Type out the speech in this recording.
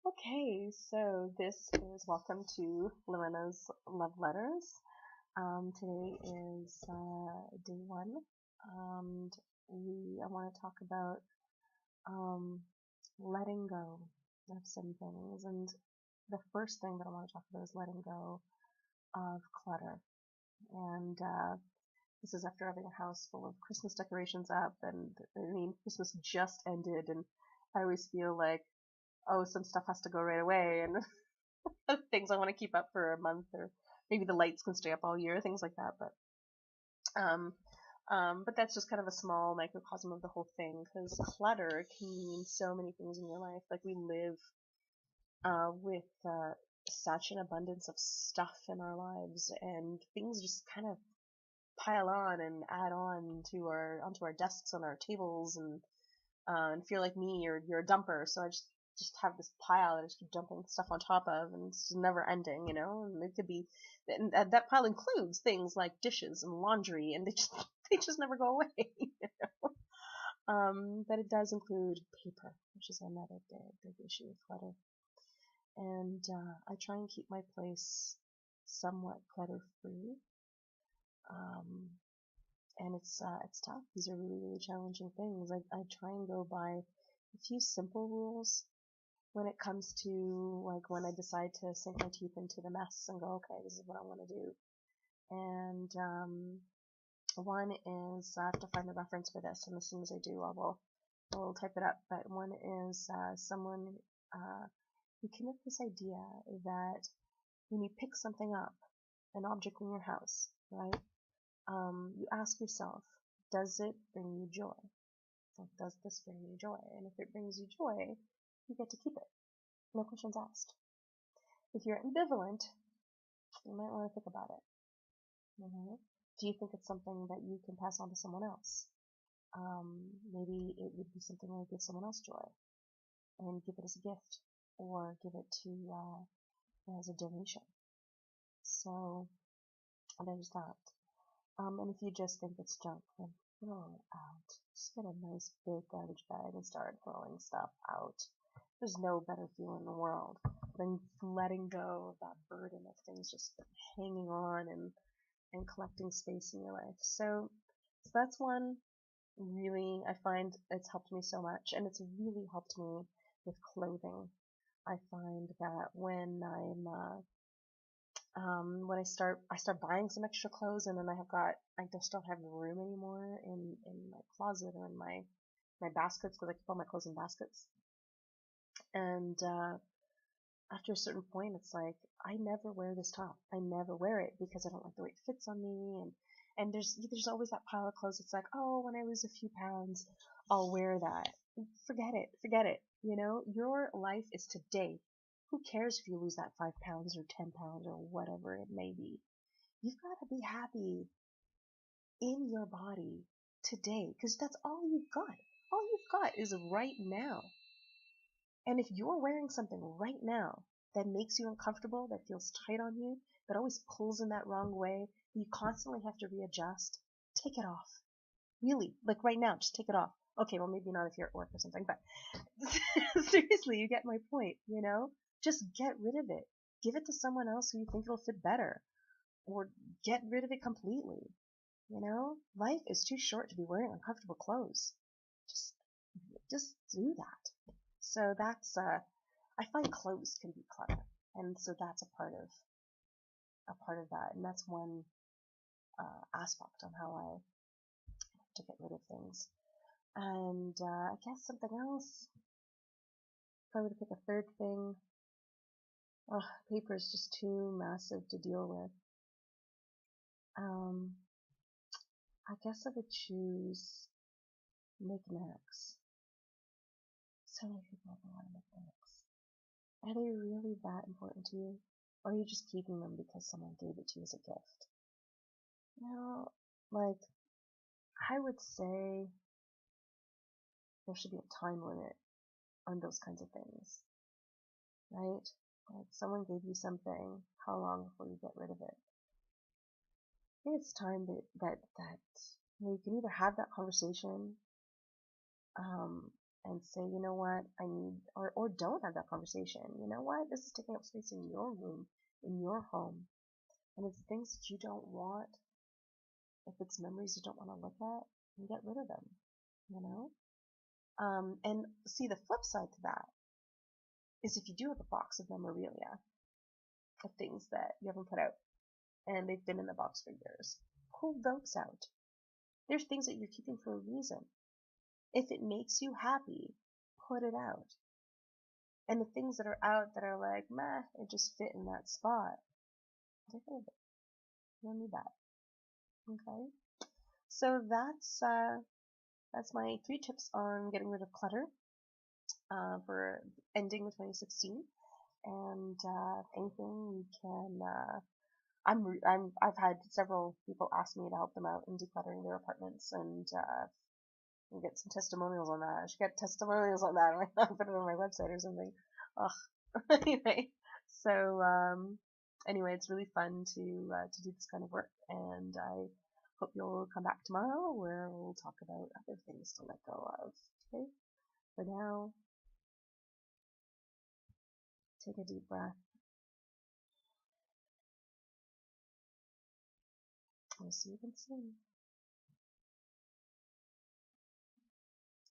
Okay, so this is welcome to Lorena's Love Letters. Today is day one, and I want to talk about um, letting go of some things. And the first thing that I want to talk about is letting go of clutter. And this is after having a house full of Christmas decorations up, and I mean, Christmas just ended, and I always feel like, oh, some stuff has to go right away, and things I want to keep up for a month, or maybe the lights can stay up all year, things like that. Um, but that's just kind of a small microcosm of the whole thing, because clutter can mean so many things in your life. Like we live with such an abundance of stuff in our lives, and things just kind of pile on and add on to our onto our desks, on our tables, and if you're like me, you're a dumper, so I just have this pile that I just keep dumping stuff on top of, and it's just never ending, And it could be, and that pile includes things like dishes and laundry, and they just never go away. But it does include paper, which is another big issue with clutter. And I try and keep my place somewhat clutter free. And it's tough. These are really challenging things. I try and go by a few simple rules when it comes to, like, when I decide to sink my teeth into the mess and go, okay, this is what I want to do. And one is, I have to find a reference for this, and as soon as I do, I'll type it up. But one is someone who came up with this idea that when you pick something up, an object in your house, right? You ask yourself, does it bring you joy? Like, does this bring you joy? And if it brings you joy, you get to keep it. No questions asked. If you're ambivalent, you might want to think about it. Do you think it's something that you can pass on to someone else? Maybe it would be something that would give someone else joy, and give it as a gift, or give it to as a donation. So there's that. And if you just think it's junk, then throw it out. Just get a nice big garbage bag and start throwing stuff out. There's no better feeling in the world than letting go of that burden of things just hanging on and collecting space in your life. So that's one really, I find it's helped me so much, and it's really helped me with clothing. I find that when when I start buying some extra clothes, and then I just don't have room anymore in my closet or in my baskets, because I keep all my clothes in baskets. And after a certain point, it's like, I never wear this top. I never wear it because I don't like the way it fits on me. And there's always that pile of clothes. It's like, oh, when I lose a few pounds, I'll wear that. Forget it. Your life is today. Who cares if you lose that 5 pounds or 10 pounds or whatever it may be? You've got to be happy in your body today, because that's all you've got. All you've got is right now. And if you're wearing something right now that makes you uncomfortable, that feels tight on you, that always pulls in that wrong way, you constantly have to readjust, take it off. Really, like right now, just take it off. Okay, well, maybe not if you're at work or something, but seriously, you get my point, Just get rid of it. Give it to someone else who you think it'll fit better. Or get rid of it completely. Life is too short to be wearing uncomfortable clothes. Just do that. So that's, I find clothes can be clutter. And so that's a part of that. And that's one aspect on how I to get rid of things. And I guess something else, if I were to pick a third thing, paper is just too massive to deal with. I guess I would choose Knick-Knacks. So many people have a lot of Knick-Knacks. Are they really that important to you? Or are you just keeping them because someone gave it to you as a gift? Like, I would say there should be a time limit on those kinds of things, right? Like, someone gave you something, how long before you get rid of it? I think it's time that you can either have that conversation, and say, you know what, I need, or don't have that conversation. You know what, this is taking up space in your room, in your home. And if it's things that you don't want, if it's memories you don't want to look at, then get rid of them, you know? And see, the flip side to that is if you do have a box of memorabilia, of things that you haven't put out, and they've been in the box for years, pull those out. There's things that you're keeping for a reason. If it makes you happy, put it out. And the things that are out that are like, meh, it just fit in that spot, get rid of it. You don't need that. Okay? So that's my 3 tips on getting rid of clutter for ending the 2016. And if anything, we can. I've had several people ask me to help them out in decluttering their apartments, and we'll get some testimonials on that. I should get testimonials on that. I'll put it on my website or something. Ugh. Anyway, so anyway, it's really fun to do this kind of work, and I hope you'll come back tomorrow where we'll talk about other things to let go of. Okay? For now, take a deep breath. I'll see you again soon.